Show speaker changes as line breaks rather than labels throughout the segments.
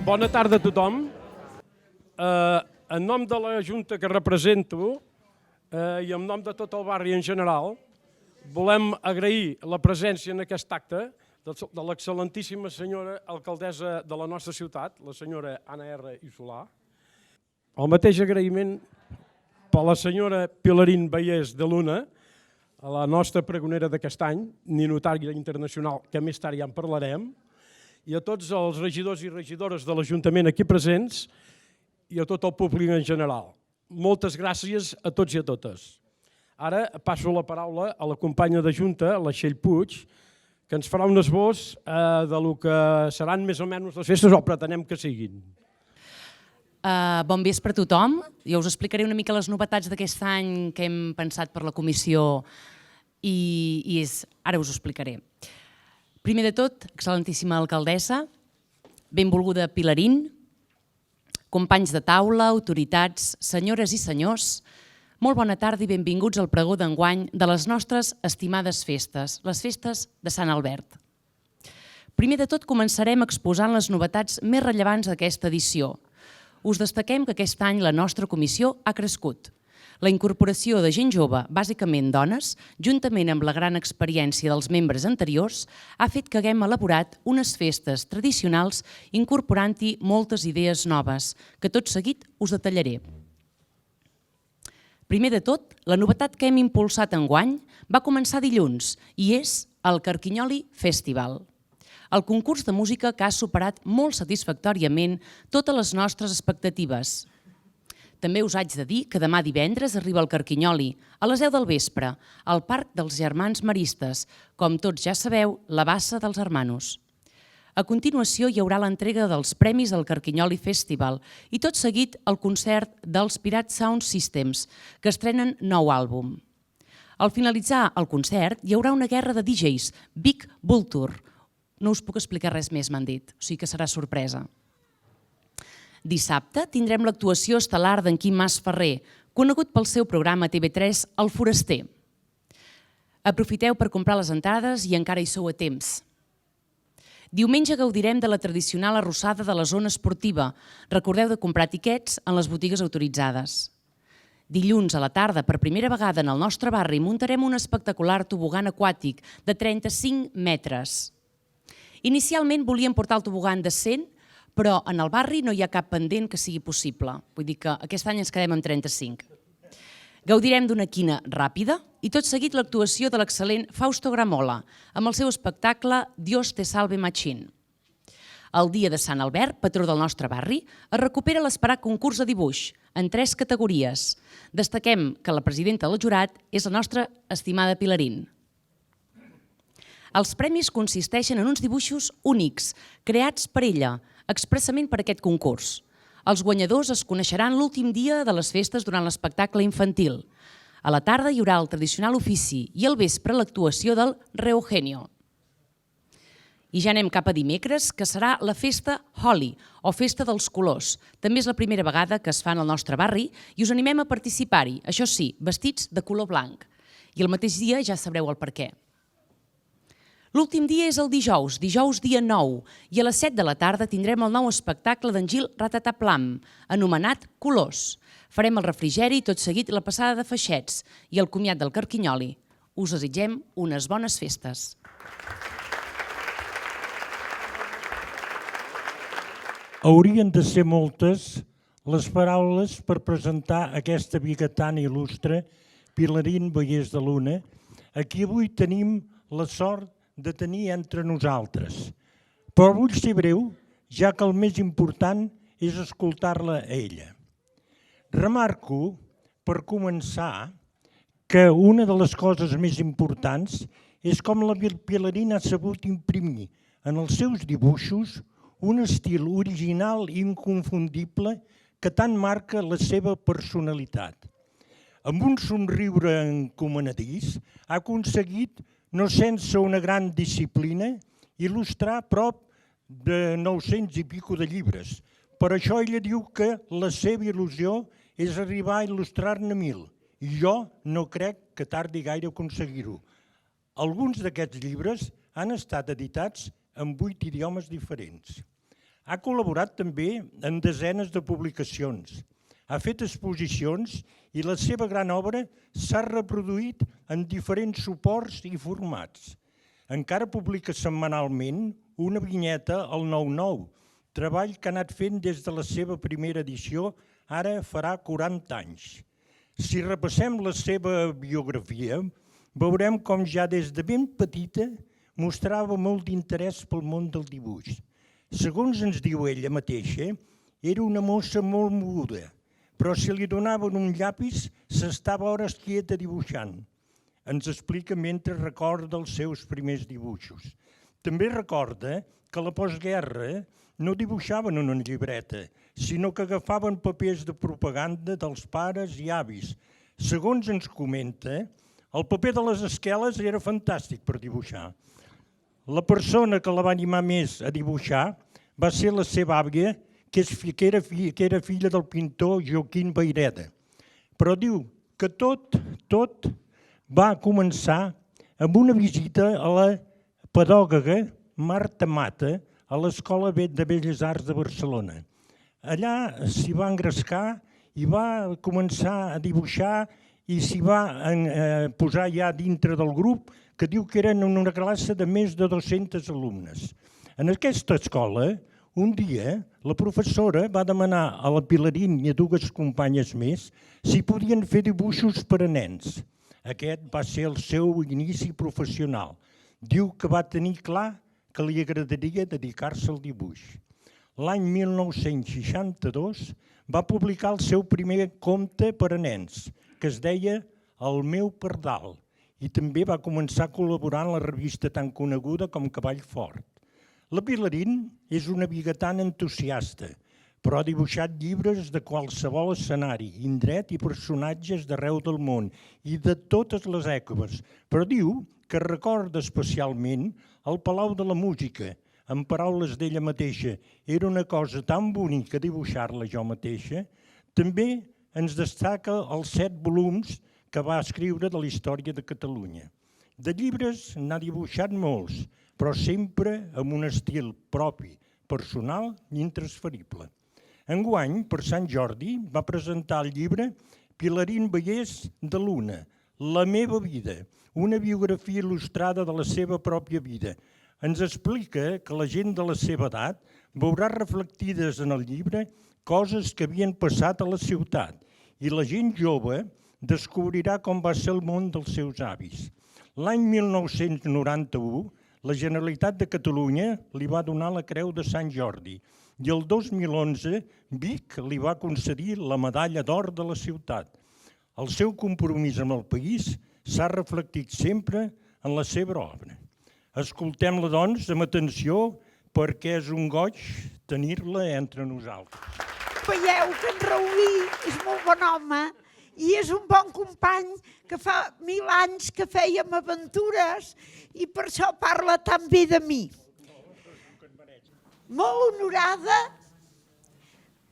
Bona tarda a tothom. En nom de la Junta que represento i en nom de tot el barri en general, volem agrair la presència en aquest acte de l'excel·lentíssima senyora alcaldessa de la nostra ciutat, la senyora Anna R. i Solà. El mateix agraïment per la senyora Pilarín Vallès de Luna, a la nostra pregonera d'aquest any, ninotària internacional, que més tard ja en parlarem, i a tots els regidors i regidores de l'Ajuntament aquí presents i a tot el públic en general. Moltes gràcies a tots i a totes. Ara passo la paraula a la companya de Junta, la Txell Puig, que ens farà un esbós del que seran més o menys les festes o pretenem que siguin.
Bon vespre a tothom. Jo us explicaré una mica les novetats d'aquest any que hem pensat per la comissió i ara us ho explicaré. Primer de tot, excel·lentíssima alcaldessa, benvolguda Pilarín, companys de taula, autoritats, senyores i senyors, molt bona tarda i benvinguts al pregó d'enguany de les nostres estimades festes, les festes de Sant Albert. Primer de tot, començarem exposant les novetats més rellevants d'aquesta edició. Us destaquem que aquest any la nostra comissió ha crescut. La incorporació de gent jove, bàsicament dones, juntament amb la gran experiència dels membres anteriors, ha fet que haguem elaborat unes festes tradicionals incorporant-hi moltes idees noves, que tot seguit us detallaré. Primer de tot, la novetat que hem impulsat enguany va començar dilluns i és el Carquinyoli Festival. El concurs de música que ha superat molt satisfactòriament totes les nostres expectatives. També us haig de dir que demà divendres arriba el Carquinyoli, a les 10 del vespre, al Parc dels Germans Maristes, com tots ja sabeu, la bassa dels hermanos. A continuació hi haurà l'entrega dels premis al Carquinyoli Festival i tot seguit el concert dels Pirate Sound Systems, que estrenen nou àlbum. Al finalitzar el concert hi haurà una guerra de DJs, Big Vulture. No us puc explicar res més, m'han dit, o sigui que serà sorpresa. Dissabte tindrem l'actuació estel·lar d'en Quim Mas Ferrer, conegut pel seu programa TV3 El Foraster. Aprofiteu per comprar les entrades i encara hi sou a temps. Diumenge gaudirem de la tradicional arrossada de la zona esportiva. Recordeu de comprar tiquets en les botigues autoritzades. Dilluns a la tarda, per primera vegada en el nostre barri, muntarem un espectacular tobogan aquàtic de 35 metres. Inicialment volíem portar el tobogan de 100, però en el barri no hi ha cap pendent que sigui possible. Vull dir que aquest any ens quedem amb 35. Gaudirem d'una quina ràpida i tot seguit l'actuació de l'excel·lent Fausto Gramola amb el seu espectacle Dios te salve machín. El dia de Sant Albert, patró del nostre barri, es recupera l'esperat concurs de dibuix en 3 categories. Destaquem que la presidenta del jurat és la nostra estimada Pilarín. Els premis consisteixen en uns dibuixos únics, creats per ella, expressament per aquest concurs. Els guanyadors es coneixeran l'últim dia de les festes durant l'espectacle infantil. A la tarda hi haurà el tradicional ofici i al vespre l'actuació del Reeugenio. I ja anem cap a dimecres, que serà la festa Holi, o Festa dels Colors. També és la primera vegada que es fa en el nostre barri i us animem a participar-hi, això sí, vestits de color blanc. I el mateix dia ja sabreu el per què. L'últim dia és el dijous dia 9, i a les 7 de la tarda tindrem el nou espectacle d'en Gil Ratataplam, anomenat Colors. Farem el refrigeri i tot seguit la passada de feixets i el comiat del Carquinyoli. Us desitgem unes bones festes.
Haurien de ser moltes les paraules per presentar aquesta amiga tan il·lustre, Pilarín Vallès de Luna, a qui avui tenim la sort de tenir entre nosaltres. Però vull ser breu, ja que el més important és escoltar-la a ella. Remarco, per començar, que una de les coses més importants és com la Pilarín ha sabut imprimir en els seus dibuixos un estil original i inconfundible que tant marca la seva personalitat. Amb un somriure encomanadís ha aconseguit, no sense una gran disciplina, il·lustrar prop de 900 i pico de llibres. Per això ella diu que la seva il·lusió és arribar a il·lustrar-ne 1.000. I jo no crec que tardi gaire aconseguir-ho. Alguns d'aquests llibres han estat editats en 8 idiomes diferents. Ha col·laborat també en desenes de publicacions. Ha fet exposicions i la seva gran obra s'ha reproduït en diferents suports i formats. Encara publica setmanalment una vinyeta al 9-9, treball que ha anat fent des de la seva primera edició, ara farà 40 anys. Si repassem la seva biografia, veurem com ja des de ben petita mostrava molt d'interès pel món del dibuix. Segons ens diu ella mateixa, era una mossa molt moguda, però si li donaven un llapis s'estava hores quieta dibuixant. Ens explica mentre recorda els seus primers dibuixos. També recorda que a la postguerra no dibuixaven en una llibreta, sinó que agafaven papers de propaganda dels pares i avis. Segons ens comenta, el paper de les esqueles era fantàstic per dibuixar. La persona que la va animar més a dibuixar va ser la seva àvia, que era filla del pintor Joaquim Vayreda. Però diu que tot va començar amb una visita a la pedògaga Marta Mata a l'Escola de Belles Arts de Barcelona. Allà s'hi va engrescar i va començar a dibuixar i s'hi va posar ja dintre del grup, que diu que eren en una classe de més de 200 alumnes. En aquesta escola, un dia, la professora va demanar a la Pilarín i a dues companyes més si podien fer dibuixos per a nens. Aquest va ser el seu inici professional. Diu que va tenir clar que li agradaria dedicar-se al dibuix. L'any 1962 va publicar el seu primer conte per a nens, que es deia El meu pardal, i també va començar a col·laborar en la revista tan coneguda com Cavall Fort. La Pilarín és una biguetana entusiasta, però ha dibuixat llibres de qualsevol escenari, indret i personatges d'arreu del món i de totes les èpoques, però diu que recorda especialment el Palau de la Música. En paraules d'ella mateixa, era una cosa tan bonica dibuixar-la jo mateixa. També ens destaca els 7 volums que va escriure de la història de Catalunya. De llibres n'ha dibuixat molts, però sempre amb un estil propi, personal i intransferible. Enguany, per Sant Jordi, va presentar el llibre Pilarín Vallès de Luna, La meva vida, una biografia il·lustrada de la seva pròpia vida. Ens explica que la gent de la seva edat veurà reflectides en el llibre coses que havien passat a la ciutat i la gent jove descobrirà com va ser el món dels seus avis. L'any 1991, la Generalitat de Catalunya li va donar la Creu de Sant Jordi i el 2011 Vic li va concedir la Medalla d'Or de la ciutat. El seu compromís amb el país s'ha reflectit sempre en la seva obra. Escoltem-la, doncs, amb atenció, perquè és un goig tenir-la entre nosaltres.
Veieu que en Raulí és molt bon home i és un bon company que fa 1000 anys que fèiem aventures i per això parla tan bé de mi. Molt honorada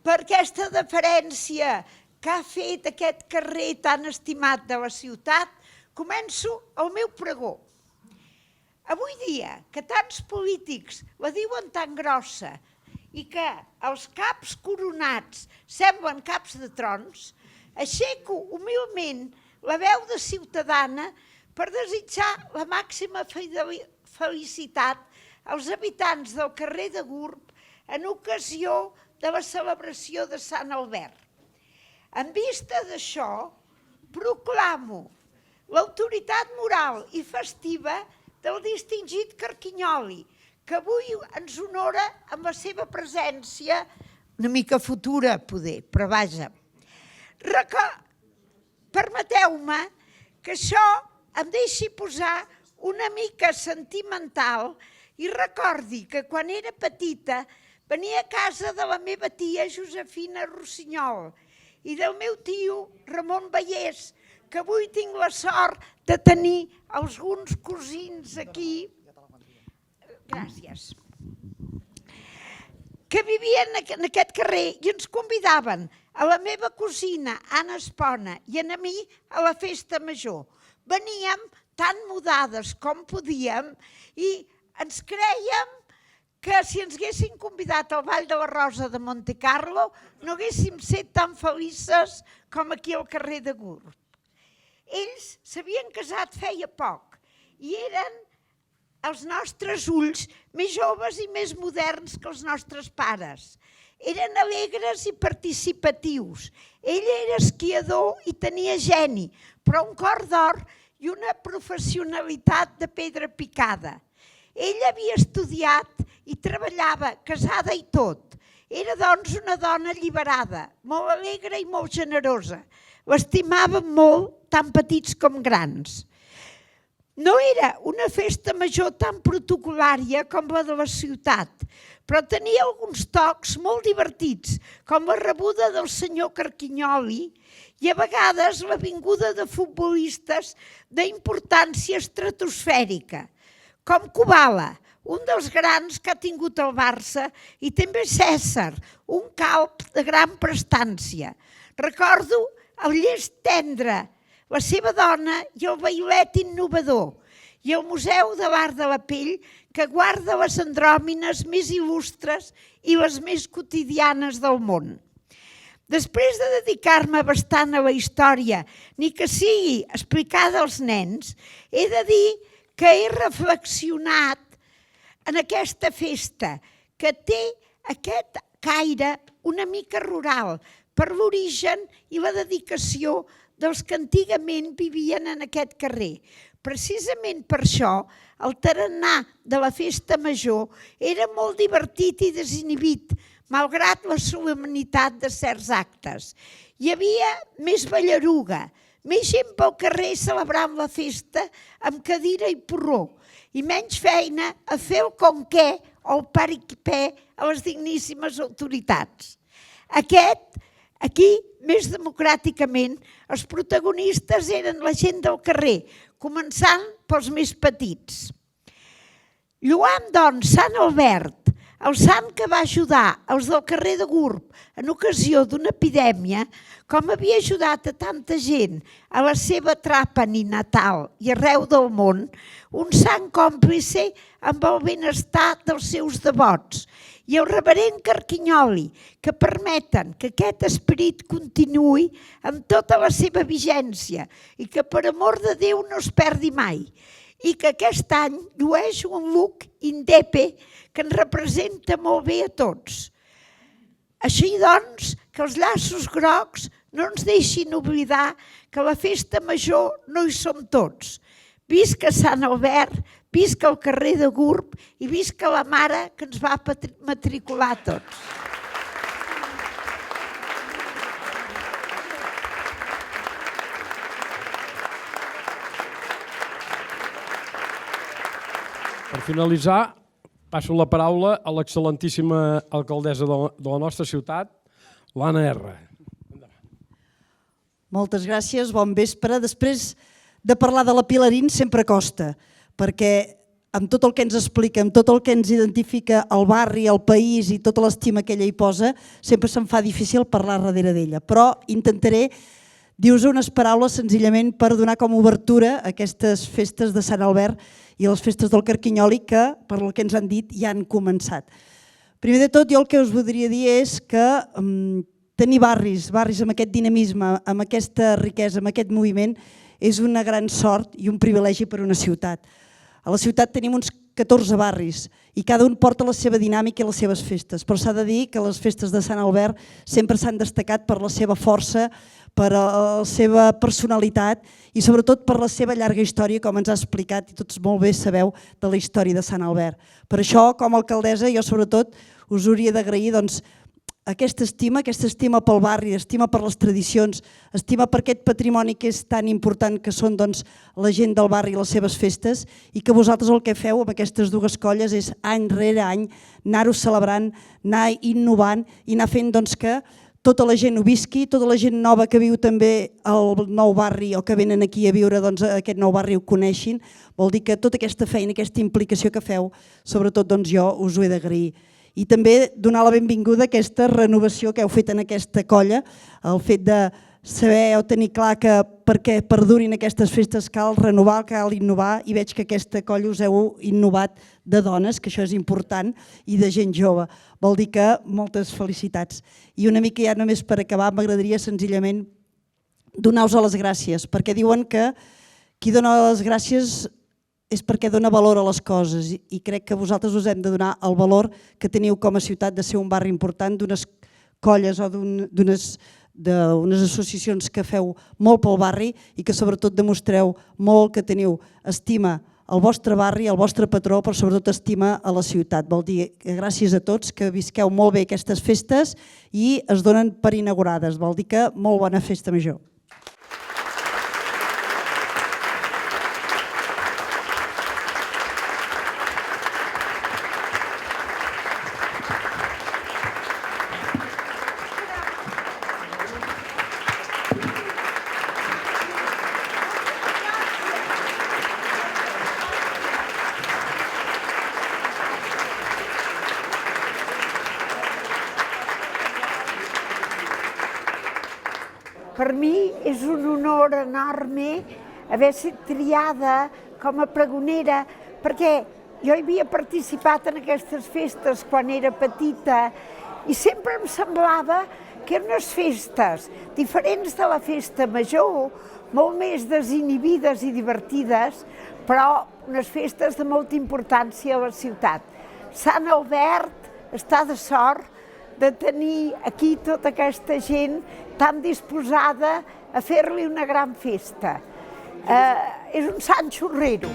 per aquesta deferència que ha fet aquest carrer tan estimat de la ciutat, començo el meu pregó. Avui dia, que tants polítics la diuen tan grossa i que els caps coronats semblen caps de trons, aixeco humilment la veu de ciutadana per desitjar la màxima felicitat als habitants del carrer de Gurb en ocasió de la celebració de Sant Albert. En vista d'això, proclamo l'autoritat moral i festiva del distingit Carquinyoli, que avui ens honora amb la seva presència, una mica futura, poder, però vaja. Permeteu-me que això em deixi posar una mica sentimental i recordi que quan era petita venia a casa de la meva tia Josefina Rossinyol i del meu tio Ramon Vallès, que avui tinc la sort de tenir alguns cosins aquí. Gràcies. Que vivien en aquest carrer i ens convidaven a la meva cosina, Anna Espona, i a mi a la festa major. Veníem tan mudades com podíem i ens crèiem que si ens haguessin convidat al Ball de la Rosa de Monte Carlo no haguéssim set tan felices com aquí al carrer de Gurb. Ells s'havien casat feia poc i eren els nostres ulls més joves i més moderns que els nostres pares. Eren alegres i participatius. Ell era esquiador i tenia geni, però un cor d'or i una professionalitat de pedra picada. Ell havia estudiat i treballava, casada i tot. Era, doncs, una dona alliberada, molt alegre i molt generosa. L'estimàvem molt, tant petits com grans. No era una festa major tan protocolària com la de la ciutat, però tenia alguns tocs molt divertits, com la rebuda del senyor Carquinyoli i a vegades la vinguda de futbolistes d'importància estratosfèrica, com Kubala, un dels grans que ha tingut el Barça, i també César, un calb de gran prestància. Recordo el llest tendre, la seva dona i el violet innovador, i el Museu de l'Art de la Pell, que guarda les andròmines més il·lustres i les més quotidianes del món. Després de dedicar-me bastant a la història, ni que sigui explicada als nens, he de dir que he reflexionat en aquesta festa, que té aquest caire una mica rural per l'origen i la dedicació dels que antigament vivien en aquest carrer. Precisament per això, el tarannà de la festa major era molt divertit i desinhibit, malgrat la solemnitat de certs actes. Hi havia més ballaruga, més gent pel carrer celebrant la festa amb cadira i porró, i menys feina a fer el conquer o el pariquipé a les digníssimes autoritats. Aquí, més democràticament, els protagonistes eren la gent del carrer, començant pels més petits. Lloant, doncs, Sant Albert, el sant que va ajudar els del carrer de Gurb en ocasió d'una epidèmia, com havia ajudat a tanta gent a la seva trapa natal i arreu del món, un sant còmplice amb el benestar dels seus devots, i el reverend Carquinyoli, que permeten que aquest esperit continuï amb tota la seva vigència i que, per amor de Déu, no es perdi mai, i que aquest any llueix un look indepe que ens representa molt bé a tots. Així doncs, que els llaços grocs no ens deixin oblidar que la festa major no hi som tots. Visca Sant Albert, visca el carrer de Gurb i visca la mare que ens va matricular a tots.
Per finalitzar, passo la paraula a l'excel·lentíssima alcaldessa de la nostra ciutat, l'Anna R.
Moltes gràcies, bon vespre. Després de parlar de la Pilarín sempre costa, perquè amb tot el que ens explica, amb tot el que ens identifica el barri, el país i tota l'estima que ella hi posa, sempre se'm fa difícil parlar darrere d'ella. Però intentaré dir-vos unes paraules senzillament per donar com a obertura a aquestes festes de Sant Albert i les festes del Carquinyoli que, per el que ens han dit, ja han començat. Primer de tot, jo el que us voldria dir és que tenir barris amb aquest dinamisme, amb aquesta riquesa, amb aquest moviment, és una gran sort i un privilegi per a una ciutat. A la ciutat tenim uns 14 barris i cada un porta la seva dinàmica i les seves festes, però s'ha de dir que les festes de Sant Albert sempre s'han destacat per la seva força, per la seva personalitat i sobretot per la seva llarga història, com ens ha explicat i tots molt bé sabeu de la història de Sant Albert. Per això, com a alcaldessa, jo sobretot us hauria d'agrair aquesta estima pel barri, estima per les tradicions, estima per aquest patrimoni que és tan important que són la gent del barri i les seves festes i que vosaltres el que feu amb aquestes dues colles és any rere any anar-ho celebrant, anar innovant i anar fent que tota la gent ho visqui, tota la gent nova que viu també al nou barri o que venen aquí a viure aquest nou barri ho coneixin. Vol dir que tota aquesta feina, aquesta implicació que feu, sobretot jo us ho he d'agrair. I també donar la benvinguda a aquesta renovació que heu fet en aquesta colla, el fet saber o tenir clar que perquè perdurin aquestes festes cal renovar, cal innovar, i veig que aquesta colla us heu innovat de dones, que això és important, i de gent jove. Vol dir que moltes felicitats. I una mica ja només per acabar m'agradaria senzillament donar-vos les gràcies, perquè diuen que qui dona les gràcies és perquè dona valor a les coses, i crec que vosaltres us hem de donar el valor que teniu com a ciutat de ser un barri important, d'unes colles o d'unes associacions que feu molt pel barri i que sobretot demostreu molt que teniu estima al vostre barri, al vostre patró, però sobretot estima a la ciutat. Vol dir que gràcies a tots, que visqueu molt bé aquestes festes i es donen per inaugurades. Vol dir que molt bona festa major.
Per mi és un honor enorme haver estat triada com a pregonera, perquè jo havia participat en aquestes festes quan era petita i sempre em semblava que eren unes festes diferents de la festa major, molt més desinhibides i divertides, però unes festes de molta importància a la ciutat. Sant Albert està de sort de tenir aquí tota aquesta gent tan disposada a fer-li una gran festa. És un sant xurrero.